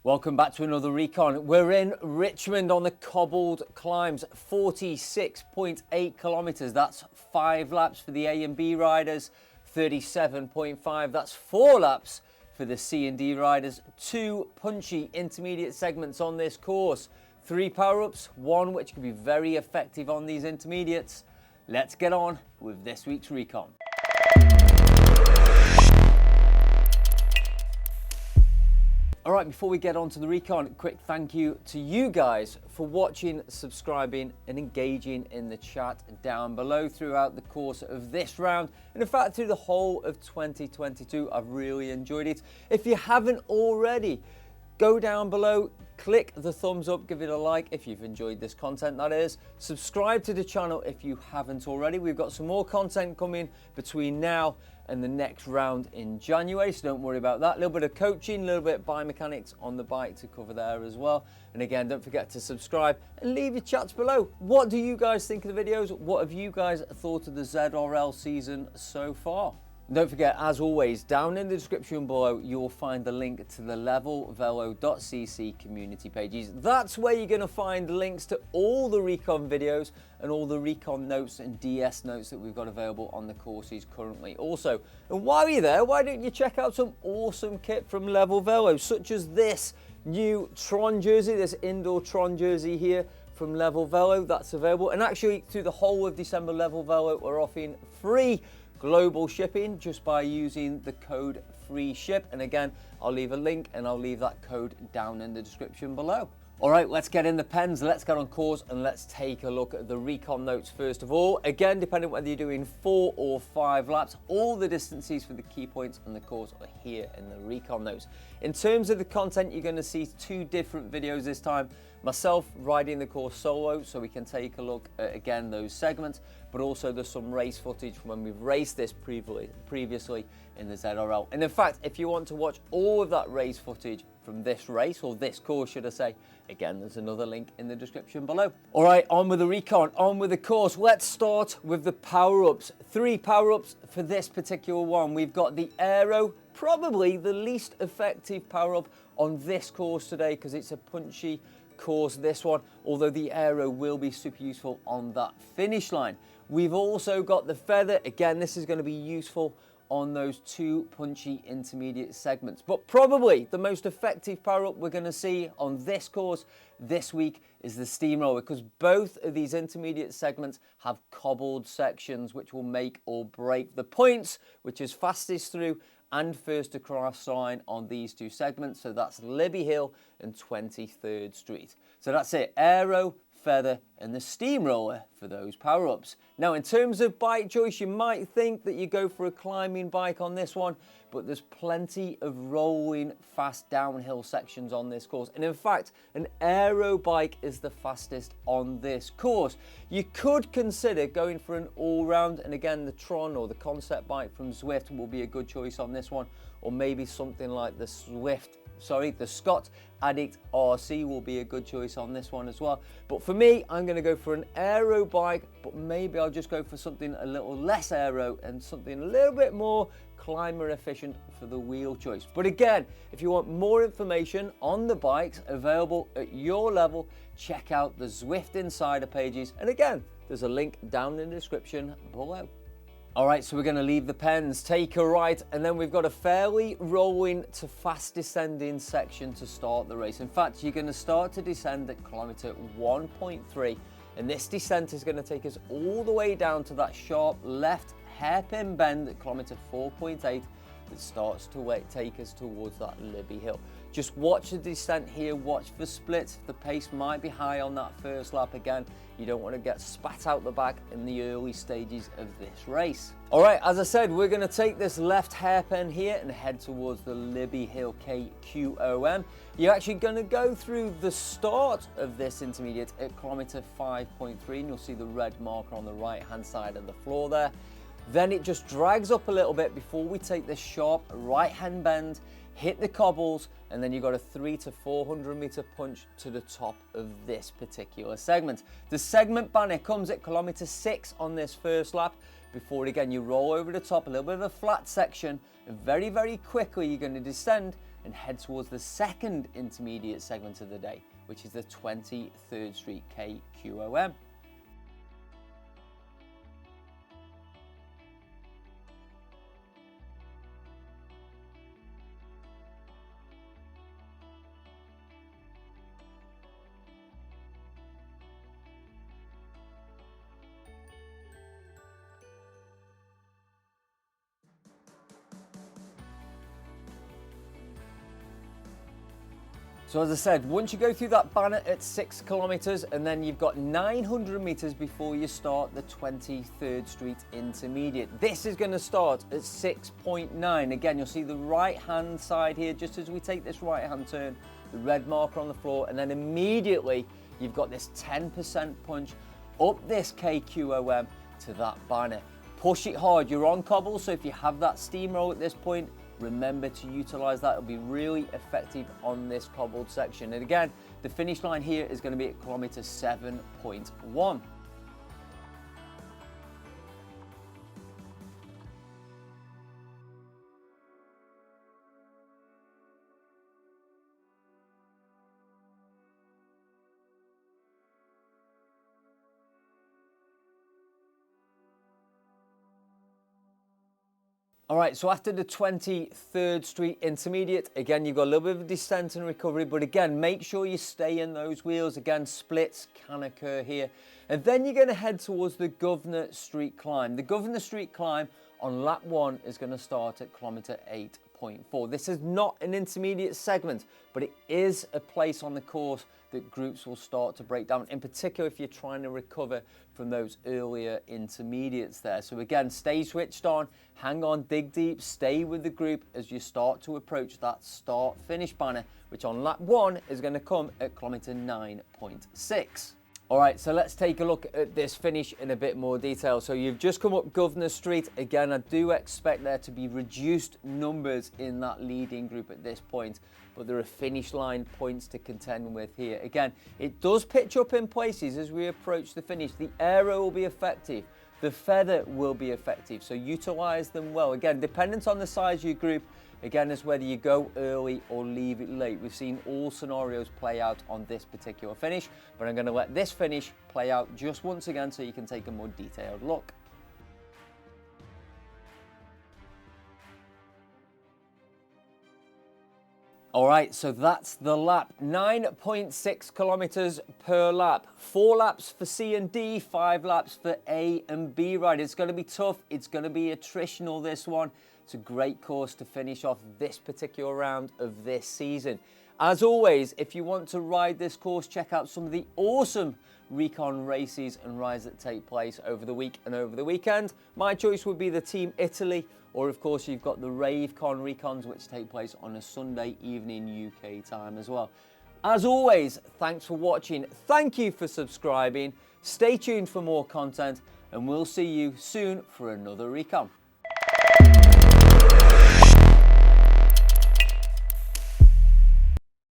Welcome back to another Recon. We're in Richmond on the Cobbled climbs, 46.8 kilometers. That's 5 laps for the A and B riders, 37.5. That's 4 laps for the C and D riders. 2 punchy intermediate segments on this course. 3 power-ups, 1 which can be very effective on these intermediates. Let's get on with this week's Recon. All right, before we get on to the Recon, quick thank you to you guys for watching, subscribing and engaging in the chat down below throughout the course of this round. And in fact, through the whole of 2022, I've really enjoyed it. If you haven't already, go down below, click the thumbs up, give it a like if you've enjoyed this content, that is. Subscribe to the channel if you haven't already. We've got some more content coming between now and the next round in January, so don't worry about that. A little bit of coaching, a little bit of biomechanics on the bike to cover there as well. And again, don't forget to subscribe and leave your chats below. What do you guys think of the videos? What have you guys thought of the ZRL season so far? Don't forget, as always, down in the description below, you will find the link to the levelvelo.cc community pages. That's where you're going to find links to all the Recon videos and all the Recon notes and DS notes that we've got available on the courses currently. Also, and while you're there, why don't you check out some awesome kit from Level Velo, such as this new Tron jersey, this indoor Tron jersey here from Level Velo. That's available. And actually, through the whole of December, Level Velo are offering free global shipping just by using the code FREESHIP. And again, I'll leave a link and I'll leave that code down in the description below. All right, let's get in the pens, let's get on course and let's take a look at the Recon notes first of all. Again, depending on whether you're doing 4 or 5 laps, all the distances for the key points on the course are here in the Recon notes. In terms of the content, you're going to see 2 different videos this time. Myself riding the course solo, so we can take a look at, again, those segments, but also there's some race footage from when we've raced this previously in the ZRL. And in fact, if you want to watch all of that race footage from this race, or this course should I say, again, there's another link in the description below. All right, on with the Recon, on with the course. Let's start with the power-ups. 3 power-ups for this particular one. We've got the Aero, probably the least effective power-up on this course today because it's a punchy course, this one, although the Aero will be super useful on that finish line. We've also got the Feather. Again, this is going to be useful on those 2 punchy intermediate segments, but probably the most effective power-up we're going to see on this course this week is the Steamroller, because both of these intermediate segments have cobbled sections which will make or break the points, which is fastest through and first across line on these 2 segments. So that's Libby Hill and 23rd Street. So that's it, Aero, Feather and the Steamroller for those power-ups. Now, in terms of bike choice, you might think that you go for a climbing bike on this one, but there's plenty of rolling fast downhill sections on this course. And in fact, an Aero bike is the fastest on this course. You could consider going for an all-round, and again, the Tron or the concept bike from Zwift will be a good choice on this one, or maybe something like the Scott Addict RC will be a good choice on this one as well. But for me, I'm going to go for an Aero bike, but maybe I'll just go for something a little less Aero and something a little bit more climber efficient for the wheel choice. But again, if you want more information on the bikes available at your level, check out the Zwift Insider pages. And again, there's a link down in the description below. All right, so we're going to leave the pens, take a right, and then we've got a fairly rolling to fast descending section to start the race. In fact, you're going to start to descend at kilometer 1.3, and this descent is going to take us all the way down to that sharp left hairpin bend at kilometer 4.8 that starts to take us towards that Libby Hill. Just watch the descent here, watch for splits. The pace might be high on that first lap. Again, you don't want to get spat out the back in the early stages of this race. All right, as I said, we're going to take this left hairpin here and head towards the Libby Hill KQOM. You're actually going to go through the start of this intermediate at kilometer 5.3, and you'll see the red marker on the right-hand side of the floor there. Then it just drags up a little bit before we take this sharp right-hand bend, hit the cobbles, and then you've got a 300 to 400 meter punch to the top of this particular segment. The segment banner comes at kilometer 6 on this first lap, before again you roll over the top, a little bit of a flat section, and very, very quickly you're going to descend and head towards the second intermediate segment of the day, which is the 23rd Street KQOM. So as I said, once you go through that banner at 6 kilometers, and then you've got 900 meters before you start the 23rd Street Intermediate. This is going to start at 6.9. Again, you'll see the right-hand side here, just as we take this right-hand turn, the red marker on the floor, and then immediately you've got this 10% punch up this KQOM to that banner. Push it hard. You're on cobble, so if you have that steamroll at this point, remember to utilize that. It'll be really effective on this cobbled section. And again, the finish line here is going to be at kilometer 7.1. All right, so after the 23rd Street Intermediate, again, you've got a little bit of descent and recovery, but again, make sure you stay in those wheels. Again, splits can occur here. And then you're going to head towards the Governor Street Climb. The Governor Street Climb on lap 1 is going to start at kilometer 8.4. This is not an intermediate segment, but it is a place on the course that groups will start to break down, in particular if you're trying to recover from those earlier intermediates there. So again, stay switched on, hang on, dig deep, stay with the group as you start to approach that start-finish banner, which on lap 1 is going to come at kilometer 9.6. All right, so let's take a look at this finish in a bit more detail. So you've just come up Governor Street. Again, I do expect there to be reduced numbers in that leading group at this point, but there are finish line points to contend with here. Again, it does pitch up in places as we approach the finish. The aero will be effective. The feather will be effective, so utilize them well. Again, dependent on the size of your group, again, as whether you go early or leave it late. We've seen all scenarios play out on this particular finish, but I'm going to let this finish play out just once again so you can take a more detailed look. All right, so that's the lap. 9.6 kilometers per lap. 4 laps for C and D, 5 laps for A and B ride. It's going to be tough. It's going to be attritional, this one. It's a great course to finish off this particular round of this season. As always, if you want to ride this course, check out some of the awesome Recon races and rides that take place over the week and over the weekend. My choice would be the Team Italy, or of course you've got the Recons, which take place on a Sunday evening UK time as well. As always, thanks for watching. Thank you for subscribing. Stay tuned for more content, and we'll see you soon for another Recon.